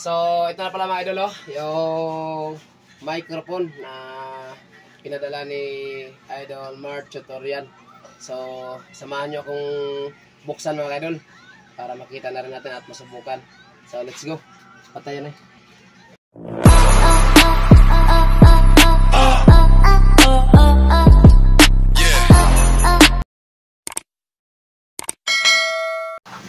So, ito na pala mga idol, oh, yung microphone na pinadala ni Idol Mart Tutorial. So, samahan nyo akong buksan mga idol para makita na rin natin at masubukan. So, let's go. Patayan eh.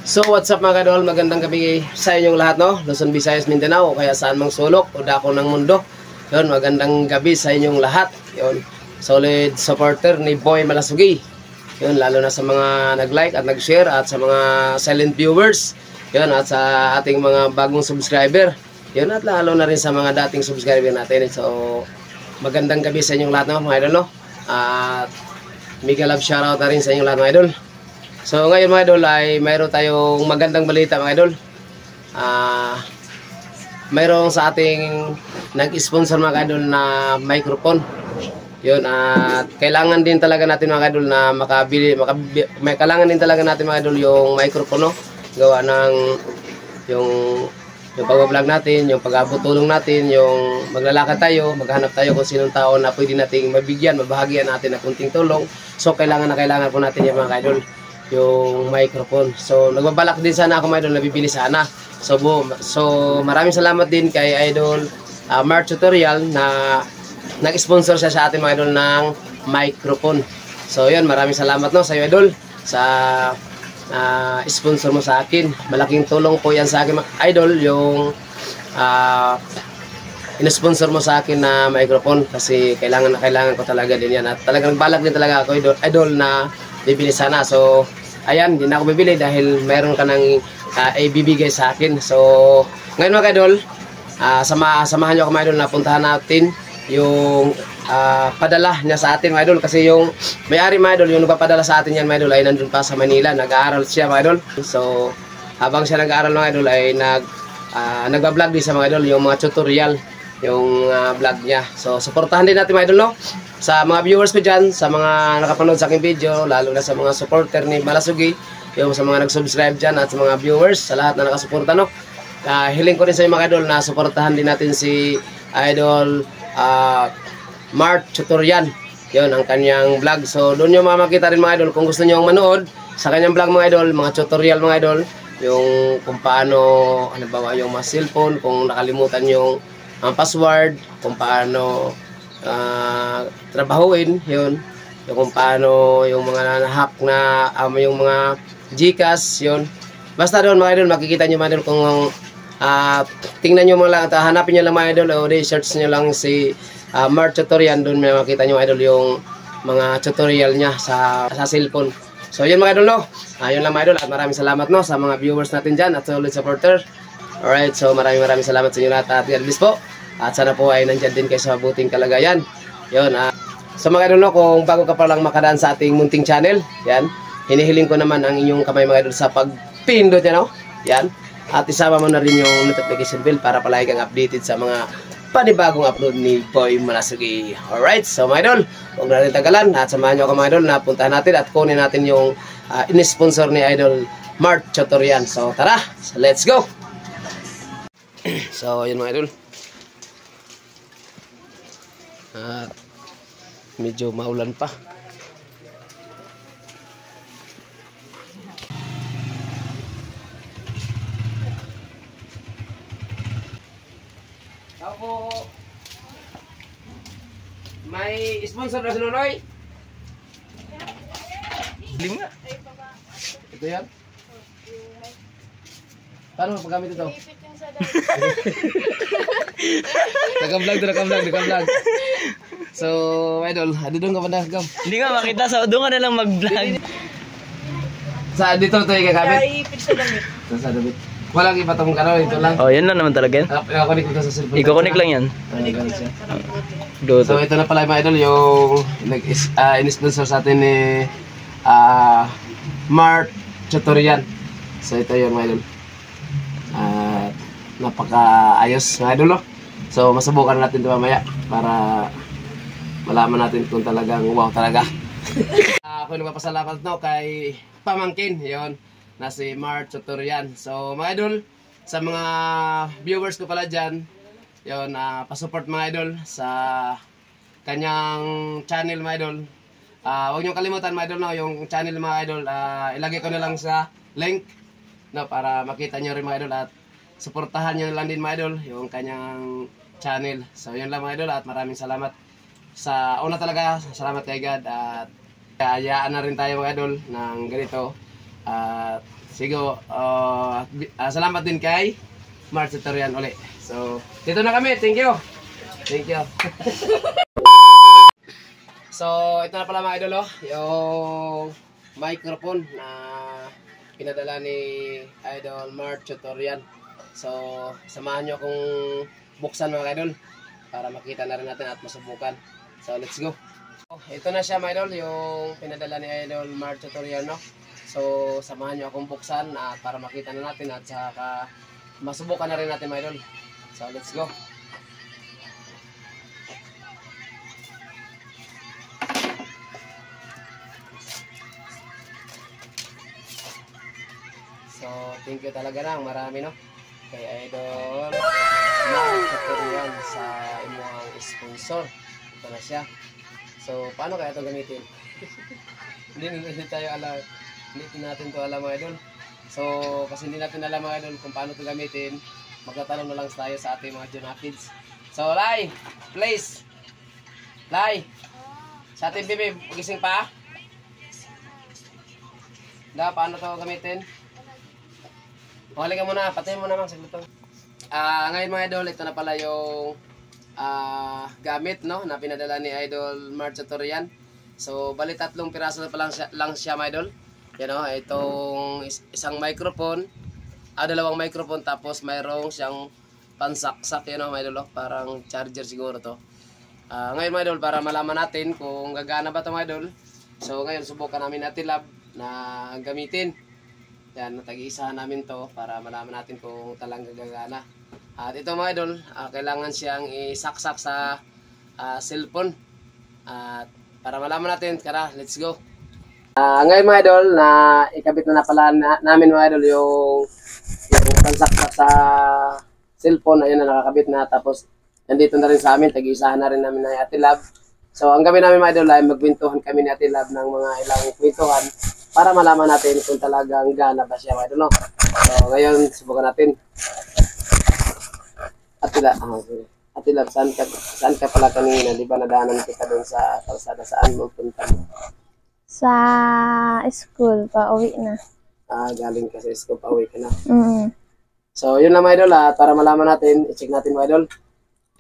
So what's up mga kadol, magandang gabi sa inyong lahat, no? Luzon, Visayas, Mindanao o kaya saan mang sulok o dako ng mundo. Yun, magandang gabi sa inyong lahat. Yun, solid supporter ni Boy Malasugi. Yun, lalo na sa mga nag-like at nag-share at sa mga silent viewers. Yun, at sa ating mga bagong subscriber. Yun, at lalo na rin sa mga dating subscriber natin. So magandang gabi sa inyong lahat, no, mga idol, no? At mega love shoutout na rin sa inyong lahat, mga idol. So ngayon mga idol ay mayroon tayong magandang balita mga idol. Mayroong sa ating nag-sponsor mga idol na microphone. Yun, at kailangan din talaga natin mga idol na kailangan din talaga natin mga idol yung microphone, no? Gawa ng yung pag-vlog natin, yung pag-abot tulong natin, yung maglalakad tayo, maghanap tayo kung sinong tao na pwede nating mabigyan, mabahagian natin na kunting tulong. So kailangan po natin yung mga idol yung microphone. So nagbabalak din sana ako mga idol na bibili sana. So maraming salamat din kay Idol Mart Tutorial na nag-sponsor siya sa ating mga idol ng microphone. So yun, maraming salamat, no, sa iyo idol sa sponsor mo sa akin. Malaking tulong po yan sa akin mga idol yung in-sponsor mo sa akin na microphone kasi kailangan ko talaga din yan at talagang balak din talaga ako idol na bibili sana. So ayan, hindi na ako bibili dahil meron ka nang ibibigay sa akin. So ngayon mga idol, samahan nyo ako mga idol na puntahan natin yung padala niya sa atin mga idol. Kasi yung may-ari mga idol, yung nagpapadala sa atin yan mga idol ay nandun pa sa Manila, nag-aaral siya mga idol. So habang siya nag-aaral mga idol ay nagba-vlog din sa mga idol, yung mga tutorial yung vlog niya. So suportahan din natin mga idol, no? Sa mga viewers ko dyan, sa mga nakapanood sa aking video, lalo na sa mga supporter ni Malasugi, yung sa mga nag-subscribe dyan at sa mga viewers, sa lahat na nakasuporta, no? Hiling ko rin sa mga idol na suportahan din natin si Idol Mart Tutorial. Yun, ang kanyang vlog. So doon nyo makikita rin mga idol kung gusto nyo manood sa kanyang vlog mga idol, mga tutorial mga idol, yung kung paano, halimbawa yung mga cellphone, kung nakalimutan yung password, kung paano trabahuin, yun, yung kung paano yung mga hack na yung mga Gcash, yun. Basta doon mga idol, makikita nyo mga idol kung tingnan nyo mga lang, hanapin nyo lang mga idol o search nyo lang si Mart Tutorial. Doon may makita nyo mga idol yung mga tutorial niya sa cellphone. So yun mga idol, no? Yun lang mga idol at maraming salamat, no, sa mga viewers natin dyan at solid supporter. Alright, so maraming salamat sa inyo lahat at God bless po. At sana po ay nandyan din kayo sa mabuting kalagayan. Yun, so mga idol, no, kung bago ka pa lang makadaan sa ating munting channel, yan, hinihiling ko naman ang inyong kamay mga idol sa pagpindot yan, no? Yan. At isama mo na rin yung notification bell para palagi kang updated sa mga panibagong upload ni Boy Malasugi. Alright, so mga idol, huwag na rin tagalan at samahan nyo ako mga idol na puntahan natin at kunin natin yung in-sponsor ni Idol Mart Tutorial. So tara, so let's go! So yun mga idol, medyo maulan pa. Ako may sponsor na si Nonoy. Lima. Ito yan. Paano mapagamit ito? Naka-vlog. So, idol, doon ka pa na, Gam? Hindi nga makita, so doon ka na lang mag-vlog. Sa dito ito yung gagamit? Ipit sa damit. Sa damit. Walang iba itong kanaw, ito lang. Oh, yan na naman talaga yan. Ikakonik ko sa cellphone. Iko-connect lang yan. So, ito na pala mga idol, yung in-sponsor sa atin ni Mart Tutorial. So, ito yung mga idol. Napaka-ayos mga idol, no? So, masubukan natin ito mamaya para malaman natin kung talagang wow talaga. Ako nagpapasalamat, no, kay pamangkin, yon, na si Mart Tutorial. So mga idol, sa mga viewers ko pala dyan, yun, pasupport mga idol sa kanyang channel mga idol. Huwag niyong kalimutan mga idol, no, yung channel mga idol, ilagay ko na lang sa link, no, para makita niyo rin mga idol at suportahan niyo lang din mga idol yung kanyang channel. So yun lang mga idol at maraming salamat. Sa una talaga, salamat kay God at kayaan na rin tayo mga idol ng ganito. At sigo, salamat din kay March Tutorial uli. So dito na kami, thank you. Thank you. So ito na pala mga idol, oh, yung microphone na pinadala ni Idol March Tutorial. So samahan nyo akong buksan mga idol para makita na rin natin at masubukan. So let's go. Ito na siya mga idol, yung pinadala ni Idol March Tutorial, no? So samahan nyo akong buksan para makita na natin at saka masubukan na rin natin mga idol. So let's go. So thank you talaga ng marami, no, kay Idol March Tutorial sa inyong sponsor. Ito na siya. So paano kaya ito gamitin? hindi tayo alam, hindi natin ito alam mga idol. So kasi hindi natin alam mga idol kung paano ito gamitin, magtatanong na lang tayo sa ating mga Jonapids. So Lai, please Lai, sa ating bibi, gising pa? Paano ito gamitin? Huli ka muna, patayin mo naman saglit to. Ngayon mga idol, ito na pala yung gamit, no, na pinadala ni Idol March Tutorial. So bali 3 piraso na pa lang siya mga idol. Yan, no, itong isang microphone, 2 microphone, tapos mayroong siyang pansaksak, yan, no, mga idol, parang charger siguro to. Ngayon mga idol, para malaman natin kung gagana ba ito mga idol, so ngayon subukan namin natin lab na gamitin. Yan, natag-iisahan namin to para malaman natin kung talagang gagana. At ito mga idol, kailangan siyang isaksak sa cellphone. At para malaman natin, tara, let's go. Ngayon mga idol, na ikabit na pala namin mga idol yung pansaksak sa cellphone. Ayun na, nakakabit na. Tapos nandito na rin sa amin, tag-iisahan na rin namin ng Ate Lab. So ang gawin namin mga idol ay magkwentuhan kami ni Ate Lab ng mga ilang kwentuhan para malaman natin kung talagang gana ba siya mga idol, no? So ngayon, subukan natin. Ate Lab, saan ka pala kanina? Di ba nadaanan kita doon sa kalsada? Saan mo punta? Sa school, pa-uwi na. Galing ka sa school, pa-uwi ka na. Mm. So yun lang mga idol, para malaman natin, i-check natin mga idol.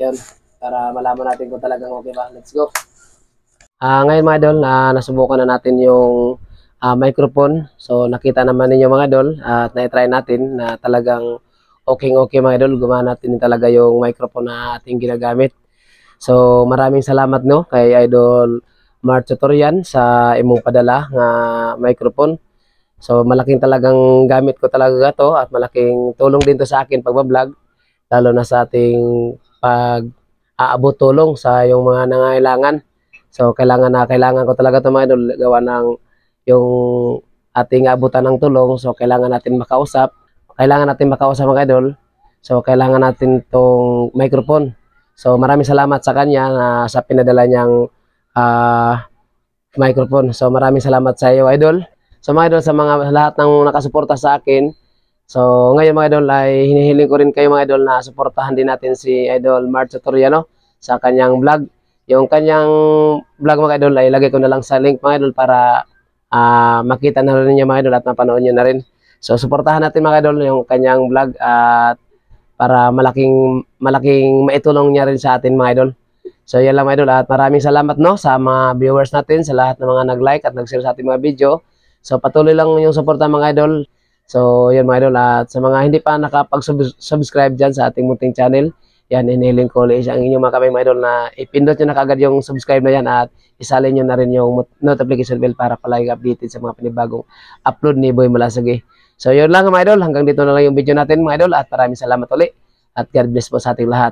Yun, para malaman natin kung talagang okay ba. Let's go. Ngayon mga idol, nasubukan na natin yung microphone. So nakita naman ninyo mga idol at na-try natin na talagang okay mga idol. Gumana natin talaga yung microphone na ating ginagamit. So maraming salamat, no, kay Idol March Tutorial sa imong padala nga microphone. So malaking talagang gamit ko talaga to at malaking tulong din to sa akin pagbablog, lalo na sa ating pag-aabot tulong sa yung mga nangailangan. So kailangan ko talaga to mga idol, gawa ng yung ating abutan ng tulong. So kailangan natin makausap mga idol. So kailangan natin tong microphone. So maraming salamat sa kanya na sa pinadala niyang microphone. So maraming salamat sa iyo idol. So mga idol, sa mga lahat ng nakasuporta sa akin, so ngayon mga idol ay hinihiling ko rin kayo mga idol na suportahan din natin si Idol March Tutorial, no, sa kanyang vlog. Yung kanyang vlog mga idol ay lagay ko na lang sa link mga idol para makita na rin niyo mga idol at mapanood niyo na rin. So suportahan natin mga idol yung kanyang vlog at para malaking maitulong niya rin sa atin mga idol. So yan lang mga idol at maraming salamat, no, sa mga viewers natin, sa lahat ng mga nag-like at nag-share sa ating mga video. So patuloy lang yung suporta mga idol. So yan mga idol, at sa mga hindi pa nakapag-subscribe dyan sa ating munting channel, yan, inihiling ko ulit ang inyong mga kamay mga idol na ipindot nyo na kagad yung subscribe na yan at isalin nyo na rin yung notification bell para palagi updated sa mga panibagong upload ni Boy Malasagi. So yun lang mga idol, hanggang dito na lang yung video natin mga idol at maraming salamat ulit at God bless po sa ating lahat.